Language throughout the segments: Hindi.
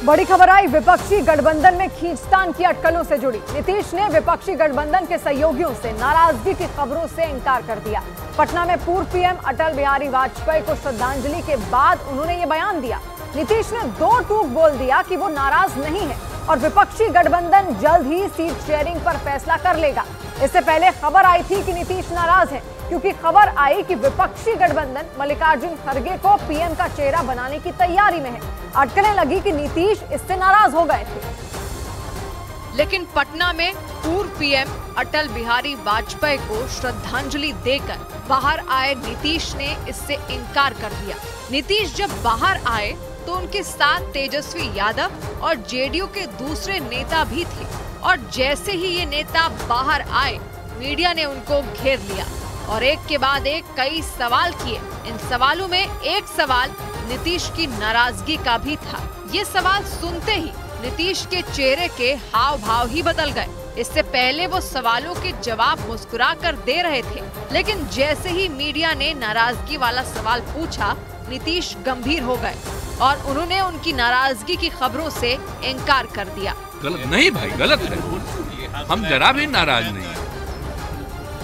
बड़ी खबर आई विपक्षी गठबंधन में खींचतान की अटकलों से जुड़ी। नीतीश ने विपक्षी गठबंधन के सहयोगियों से नाराजगी की खबरों से इंकार कर दिया। पटना में पूर्व पीएम अटल बिहारी वाजपेयी को श्रद्धांजलि के बाद उन्होंने ये बयान दिया। नीतीश ने दो टूक बोल दिया कि वो नाराज नहीं है और विपक्षी गठबंधन जल्द ही सीट शेयरिंग पर फैसला कर लेगा। इससे पहले खबर आई थी कि नीतीश नाराज है क्योंकि खबर आई कि विपक्षी गठबंधन मल्लिकार्जुन खड़गे को पीएम का चेहरा बनाने की तैयारी में है। अटकलें लगी कि नीतीश इससे नाराज हो गए थे। लेकिन पटना में पूर्व पीएम अटल बिहारी वाजपेयी को श्रद्धांजलि देकर बाहर आए नीतीश ने इससे इनकार कर दिया। नीतीश जब बाहर आए तो उनके साथ तेजस्वी यादव और जेडीयू के दूसरे नेता भी थे और जैसे ही ये नेता बाहर आए मीडिया ने उनको घेर लिया और एक के बाद एक कई सवाल किए। इन सवालों में एक सवाल नीतीश की नाराजगी का भी था। ये सवाल सुनते ही नीतीश के चेहरे के हाव भाव ही बदल गए। इससे पहले वो सवालों के जवाब मुस्कुरा कर दे रहे थे, लेकिन जैसे ही मीडिया ने नाराजगी वाला सवाल पूछा नीतीश गंभीर हो गए और उन्होंने उनकी नाराजगी की खबरों से इनकार कर दिया। गलत नहीं भाई, गलत है। हम जरा भी नाराज नहीं है।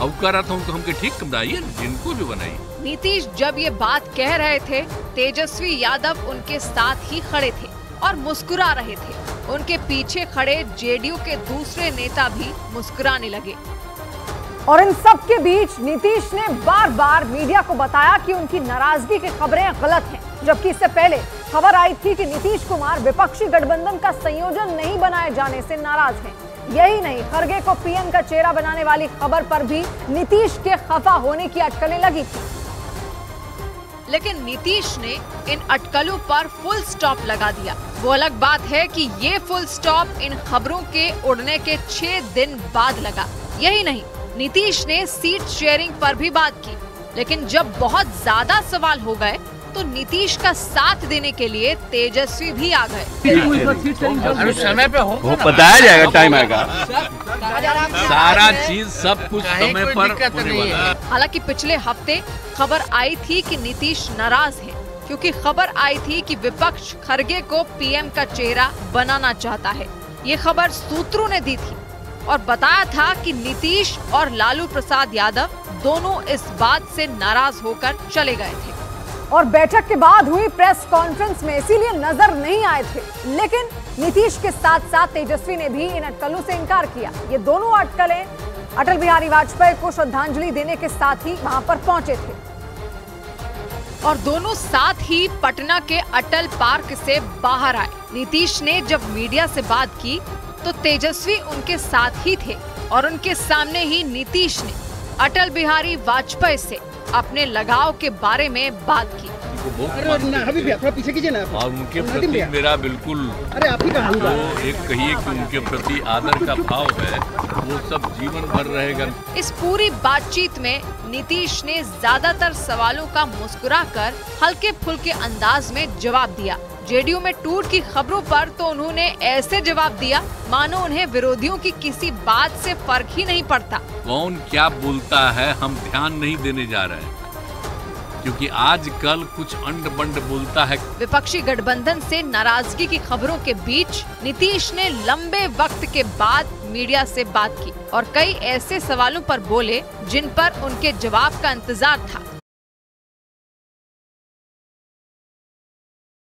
अवकारात हम तो हमके ठीक बनाइए, जिनको भी बनाई। नीतीश जब ये बात कह रहे थे तेजस्वी यादव उनके साथ ही खड़े थे और मुस्कुरा रहे थे। उनके पीछे खड़े जेडीयू के दूसरे नेता भी मुस्कुराने लगे। और इन सब के बीच नीतीश ने बार बार मीडिया को बताया कि उनकी नाराजगी की खबरें गलत हैं, जबकि इससे पहले खबर आई थी कि नीतीश कुमार विपक्षी गठबंधन का संयोजन नहीं बनाए जाने से नाराज हैं। यही नहीं, खड़गे को पीएम का चेहरा बनाने वाली खबर पर भी नीतीश के खफा होने की अटकलें लगी थी। लेकिन नीतीश ने इन अटकलों पर फुल स्टॉप लगा दिया। वो अलग बात है कि ये फुल स्टॉप इन खबरों के उड़ने के 6 दिन बाद लगा। यही नहीं, नीतीश ने सीट शेयरिंग पर भी बात की, लेकिन जब बहुत ज्यादा सवाल हो गए तो नीतीश का साथ देने के लिए तेजस्वी भी आ गए। समय पे हो बताया जाएगा, टाइम आएगा, सारा चीज सब कुछ समय पर होने वाला है। हालांकि पिछले हफ्ते खबर आई थी कि नीतीश नाराज हैं, क्योंकि खबर आई थी कि विपक्ष खड़गे को पीएम का चेहरा बनाना चाहता है। ये खबर सूत्रों ने दी थी और बताया था कि नीतीश और लालू प्रसाद यादव दोनों इस बात से नाराज होकर चले गए थे और बैठक के बाद हुई प्रेस कॉन्फ्रेंस में इसीलिए नजर नहीं आए थे। लेकिन नीतीश के साथ साथ तेजस्वी ने भी इन अटकलों से इनकार किया। ये दोनों अटकलें अटल बिहारी वाजपेयी को श्रद्धांजलि देने के साथ ही वहां पर पहुंचे थे और दोनों साथ ही पटना के अटल पार्क से बाहर आए। नीतीश ने जब मीडिया से बात की तो तेजस्वी उनके साथ ही थे और उनके सामने ही नीतीश ने अटल बिहारी वाजपेयी से अपने लगाव के बारे में बात की। पीछे कीजिए ना। और उनके प्रति मेरा बिल्कुल एक कहिए कि उनके प्रति आदर का भाव है, वो सब जीवन भर रहेगा। इस पूरी बातचीत में नीतीश ने ज्यादातर सवालों का मुस्कुराकर हल्के फुल्के अंदाज में जवाब दिया। जेडीयू में टूट की खबरों पर तो उन्होंने ऐसे जवाब दिया मानो उन्हें विरोधियों की किसी बात से फर्क ही नहीं पड़ता। कौन क्या बोलता है हम ध्यान नहीं देने जा रहे हैं, क्योंकि आजकल कुछ अंड बंड बोलता है। विपक्षी गठबंधन से नाराजगी की खबरों के बीच नीतीश ने लंबे वक्त के बाद मीडिया से बात की और कई ऐसे सवालों पर बोले जिन पर उनके जवाब का इंतजार था।